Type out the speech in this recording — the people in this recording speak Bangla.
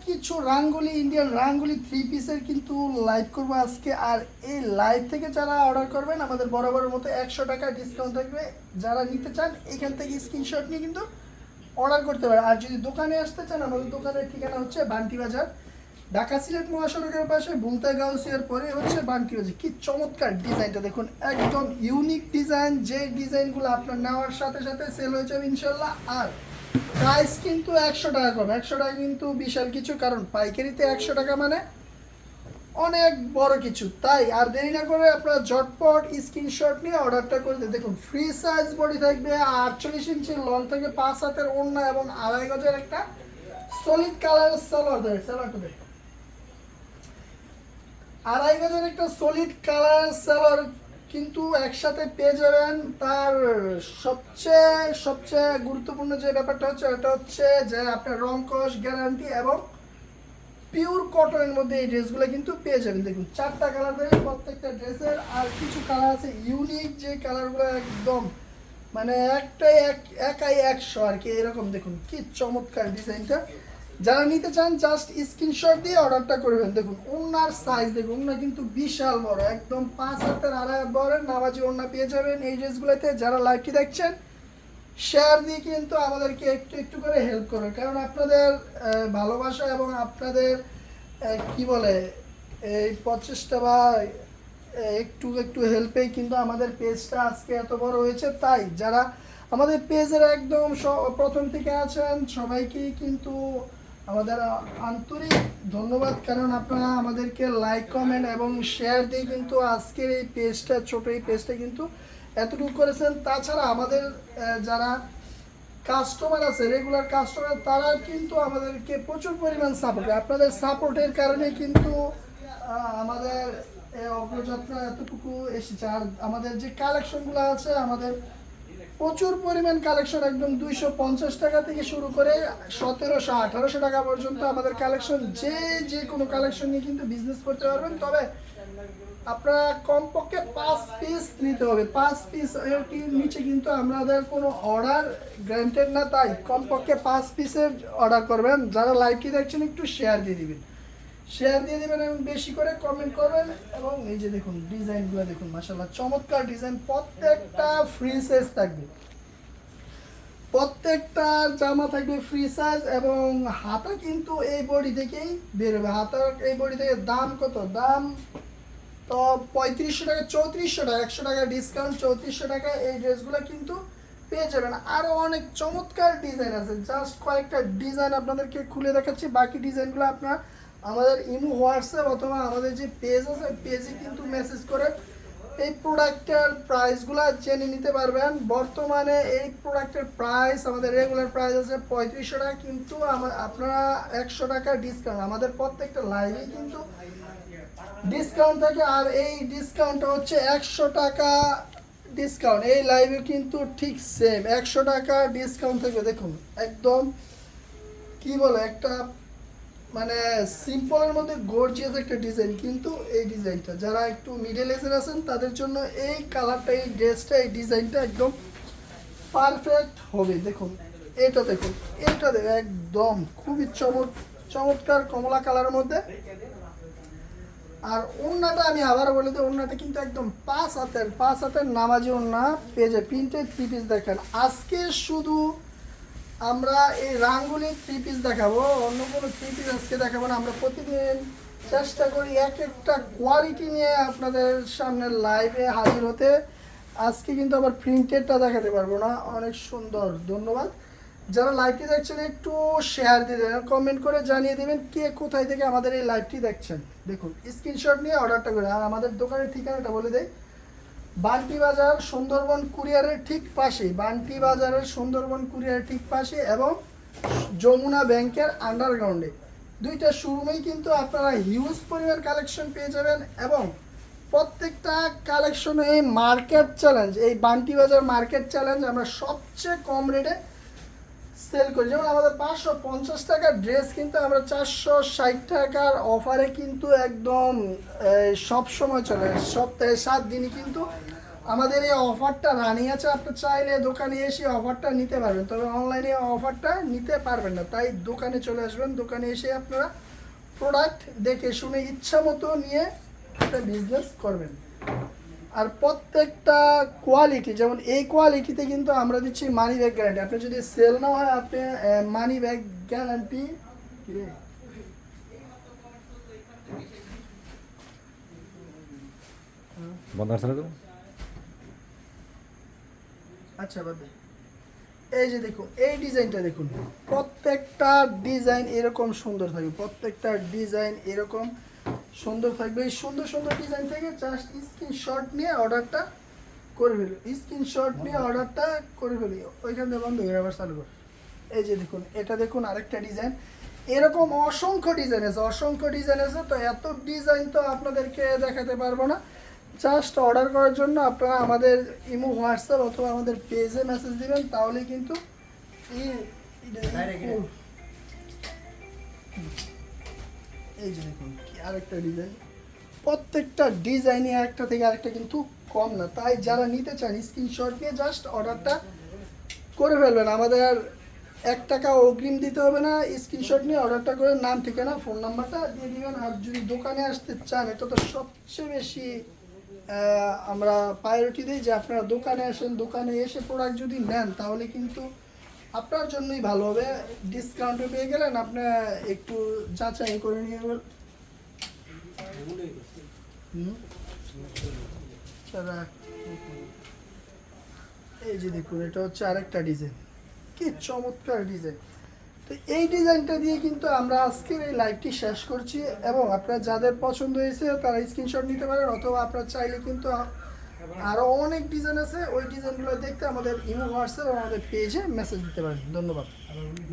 কিছু রাঙ্গুলি ইন্ডিয়ান রাঙ্গুলি থ্রি পিসের কিন্তু লাইভ করবো আজকে। আর এই লাইভ থেকে যারা অর্ডার করবেন আমাদের বরাবরের মতো 100 টাকা ডিসকাউন্ট থাকবে। যারা নিতে চান এখান থেকে স্ক্রিনশট নিয়ে কিন্তু অর্ডার করতে পারে। আর যদি দোকানে আসতে চান আমাদের দোকানের ঠিকানা হচ্ছে বান্টি বাজার, ঢাকা সিলেট মহাসড়কের পাশে বুলতা গাউসিয়ার পরে হচ্ছে বান্টি বাজার। কি চমৎকার ডিজাইনটা দেখুন, একদম ইউনিক ডিজাইন, যে ডিজাইনগুলো আপনার নেওয়ার সাথে সাথে সেল হয়ে যাবে ইনশাল্লাহ। আর প্রাইস কিন্তু 100 টাকা কম, 100 টাকা কিন্তু বিশাল কিছু, কারণ পাইকারিতে 100 টাকা মানে অনেক বড় কিছু। তাই আর দেরি না করে আপনারা ঝটপট স্ক্রিনশট নিয়ে অর্ডারটা করে দিন। দেখুন ফ্রি সাইজ বডি থাকবে, 48 ইঞ্চি লং থেকে 5 হাতের ওড়না এবং 2.5 গজের একটা সলিড কালারের সালোয়ার দেবে। সালোয়ারটা দেবে 2.5 গজের একটা সলিড কালারের সালোয়ার কিন্তু একসাথে পেয়ে যাবেন। তার সবচেয়ে সবচেয়ে গুরুত্বপূর্ণ যে ব্যাপারটা হচ্ছে এটা হচ্ছে যে আপনার রং কস গ্যারান্টি এবং পিওর কটনের মধ্যে এই ড্রেসগুলো কিন্তু পেয়ে যাবেন। দেখুন 4টা কালার দেবে প্রত্যেকটা ড্রেসের। আর কিছু কালার আছে ইউনিক, যে কালারগুলো একদম মানে একটাই একাই 100 আর কি, এরকম দেখুন কি চমৎকার ডিজাইনটা। যারা নিতে চান জাস্ট স্ক্রিনশট দিয়ে অর্ডারটা করবেন। দেখুন ওড়নার সাইজ দেখুন, ওড়না কিন্তু বিশাল বড়, একদম 5 হাতের 2.5 বড়ের নামাজি ওড়না পেয়ে যাবেন এই ড্রেসগুলোতে। যারা লাইভটি দেখছেন শেয়ার দিয়ে কিন্তু আমাদেরকে একটু একটু করে হেল্প করবে, কারণ আপনাদের ভালোবাসা এবং আপনাদের কি বলে এই প্রচেষ্টা বা একটু একটু হেল্পেই কিন্তু আমাদের পেজটা আজকে এত বড় হয়েছে। তাই যারা আমাদের পেজের একদম প্রথম থেকে আছেন সবাইকেই কিন্তু আমাদের আন্তরিক ধন্যবাদ, কারণ আপনারা আমাদেরকে লাইক কমেন্ট এবং শেয়ার দিয়ে কিন্তু আজকের এই পেজটা, ছোট এই পেজটা কিন্তু এতটুকু করেছেন। তাছাড়া আমাদের যারা কাস্টমার আছে, রেগুলার কাস্টমার, তারা কিন্তু আমাদেরকে প্রচুর পরিমাণ সাপোর্ট, আপনাদের সাপোর্টের কারণে কিন্তু আমাদের অগ্রযাত্রা এতটুকু এসেছে। আর আমাদের যে কালেকশনগুলো আছে, আমাদের প্রচুর পরিমাণ কালেকশন, একদম 250 টাকা থেকে শুরু করে 1700-1800 টাকা পর্যন্ত আমাদের কালেকশন। যে কোনো কালেকশন নিয়ে কিন্তু বিজনেস করতে পারবেন। তবে আপনারা কমপক্ষে 5 পিস নিতে হবে। 5 পিস এর নিচে কিন্তু আমাদের কোনো অর্ডার গ্যারান্টেড না, তাই কমপক্ষে 5 পিসের অর্ডার করবেন। যারা লাইভটি দেখছেন একটু শেয়ার দিয়ে দিবেন, শেয়ার দিয়ে দিবেন এবং বেশি করে কমেন্ট করবেন। এবং এই যে দেখুন ডিজাইনগুলো দেখুন, মাশাআল্লাহ চমৎকার ডিজাইন। প্রত্যেকটা ফ্রি সাইজ থাকবে, প্রত্যেকটা জামা থাকবে ফ্রি সাইজ এবং হাতা কিন্তু এই বডি থেকেই বেরোবে। হাতার এই বডি থেকে দাম কত, দাম তো 3500 টাকা, 3400 টাকা, 100 টাকা ডিসকাউন্ট, 3400 টাকা এই ড্রেসগুলো কিন্তু পেয়ে যাবেন। আরও অনেক চমৎকার ডিজাইন আছে, জাস্ট কয়েকটা ডিজাইন আপনাদেরকে খুলে দেখাচ্ছি। বাকি ডিজাইনগুলো আপনার আমাদের ইমো, হোয়াটসঅ্যাপ অথবা আমাদের যে পেজ আছে পেজে কিন্তু মেসেজ করে এই প্রোডাক্টের প্রাইসগুলো জেনে নিতে পারবেন। বর্তমানে এই প্রোডাক্টের প্রাইস আমাদের রেগুলার প্রাইস আছে 3500 টাকা, কিন্তু আপনারা 100 টাকা ডিসকাউন্ট, আমাদের প্রত্যেকটা লাইভে কিন্তু ডিসকাউন্ট থাকে। আর এই ডিসকাউন্টটা হচ্ছে 100 টাকা ডিসকাউন্ট, এই লাইভে কিন্তু ঠিক সেম 100 টাকা ডিসকাউন্ট থাকবে। দেখুন একদম কি বলে একটা মানে সিম্পলের মধ্যে গর্জিয়াস একটা ডিজাইন, কিন্তু এই ডিজাইনটা যারা একটু মিডল এজের আছেন তাদের জন্য এই কালারটা, এই ড্রেসটা, এই ডিজাইনটা একদম পারফেক্ট হবে। দেখুন এটা দেখুন, এটা দেখুন একদম খুবই চমৎকার কমলা কালারের মধ্যে। আর ওড়নাটা আমি আবার বলে দিই, ওড়নাটা কিন্তু একদম 5 হাতের নামাজি ওড়না পেজে প্রিন্টেড 3 পিস দেখেন। আজকে শুধু আমরা এই রাঙ্গুলি 3 পিস দেখাবো, অন্য কোনো 3 পিস আজকে দেখাবো না। আমরা প্রতিদিন চেষ্টা করি এক একটা কোয়ালিটি নিয়ে আপনাদের সামনে লাইভে হাজির হতে। আজকে কিন্তু আবার প্রিন্টেডটা দেখাতে পারবো না। অনেক সুন্দর, ধন্যবাদ। যারা লাইভটি দেখছেন একটু শেয়ার দিয়ে দেবেন, কমেন্ট করে জানিয়ে দেবেন কে কোথায় থেকে আমাদের এই লাইভটি দেখছেন। দেখুন স্ক্রিনশট নিয়ে অর্ডারটা করে। আর আমাদের দোকানের ঠিকানাটা বলে দেয়, বান্টি বাজার সুন্দরবন কুরিয়ারের ঠিক পাশে, বান্টি বাজারের সুন্দরবন কুরিয়ারের ঠিক পাশে এবং যমুনা ব্যাংকের আন্ডারগ্রাউন্ডে। দুইটা শোরুমেই কিন্তু আপনারা হিউজ পরিমাণ কালেকশন পেয়ে যাবেন। এবং প্রত্যেকটা কালেকশনে এই মার্কেট চ্যালেঞ্জ, এই বান্টি বাজার মার্কেট চ্যালেঞ্জ আমরা সবচেয়ে কম রেটে সেল করি। যেমন আমাদের 550 টাকার ড্রেস কিন্তু আমরা 460 টাকার অফারে কিন্তু একদম সব সময় চলে, সপ্তাহে 7 দিনই কিন্তু আমাদের এই অফারটা রানিং আছে, আপনি চাইলে দোকানে এসে অফারটা নিতে পারবেন, তবে অনলাইনে অফারটা নিতে পারবেন না। তাই দোকানে চলে আসবেন, দোকানে এসে আপনারা প্রোডাক্ট দেখে শুনে ইচ্ছা মতো নিয়ে একটা বিজনেস করবেন। আর প্রত্যেকটা কোয়ালিটি, যেমন এই কোয়ালিটিতে কিন্তু আমরা দিচ্ছি মানি ব্যাগ গ্যারান্টি। আপনি যদি সেল না হয় আপনি মানি ব্যাগ গ্যারান্টি। বন্ধ আসলে তো আচ্ছা বাদে, এই যে দেখুন এই ডিজাইনটা দেখুন, প্রত্যেকটা ডিজাইন এরকম সুন্দর থাকবে, প্রত্যেকটা ডিজাইন এরকম সুন্দর থাকবে। এই সুন্দর সুন্দর ডিজাইন থেকে জাস্ট স্ক্রিনশট নিয়ে অর্ডারটা করে ফেলি, স্ক্রিনশট নিয়ে অর্ডারটা করে ফেলি। ওইখান থেকে বন্ধ হয়ে আবার চালু কর। এই যে দেখুন, এটা দেখুন আরেকটা ডিজাইন, এরকম অসংখ্য ডিজাইন আছে, অসংখ্য ডিজাইন আছে। তো এত ডিজাইন তো আপনাদেরকে দেখাতে পারবো না। জাস্ট অর্ডার করার জন্য আপনারা আমাদের ইমো, হোয়াটসঅ্যাপ অথবা আমাদের পেজে মেসেজ দিবেন, তাহলে কিন্তু এই যে দেখুন কি আরেকটা ডিজাইন, প্রত্যেকটা ডিজাইনই একটা থেকে আরেকটা কিন্তু কম না। তাই যারা নিতে চান স্ক্রিনশট নিয়ে জাস্ট অর্ডারটা করে ফেলবেন। আমাদের আর 1 টাকা অগ্রিম দিতে হবে না, স্ক্রিনশট নিয়ে অর্ডারটা করে নাম, ঠিকানা, ফোন নাম্বারটা দিয়ে দিবেন। আর যদি দোকানে আসতে চান, এটা তো সবচেয়ে বেশি আমরা প্রায়োরিটি দিই যে আপনারা দোকানে আসেন, দোকানে এসে প্রোডাক্ট যদি নেন তাহলে কিন্তু আপনার জন্যই ভালো হবে, ডিসকাউন্টও পেয়ে গেলেন, আপনি একটু যাচাই করে নিয়ে যাবেন। এই যে দেখুন, এটা হচ্ছে আরেকটা ডিজাইন, কি চমৎকার ডিজাইন। তো এই ডিজাইনটা দিয়ে কিন্তু আমরা আজকের এই লাইভটি শেষ করছি, এবং আপনার যাদের পছন্দ হয়েছে তারা স্ক্রিনশট নিতে পারেন, অথবা আপনারা চাইলে কিন্তু আরও অনেক ডিজাইন আছে, ওই ডিজাইনগুলো দেখতে আমাদের ইমো, হোয়াটসঅ্যাপ, আমাদের পেজে মেসেজ দিতে পারেন। ধন্যবাদ।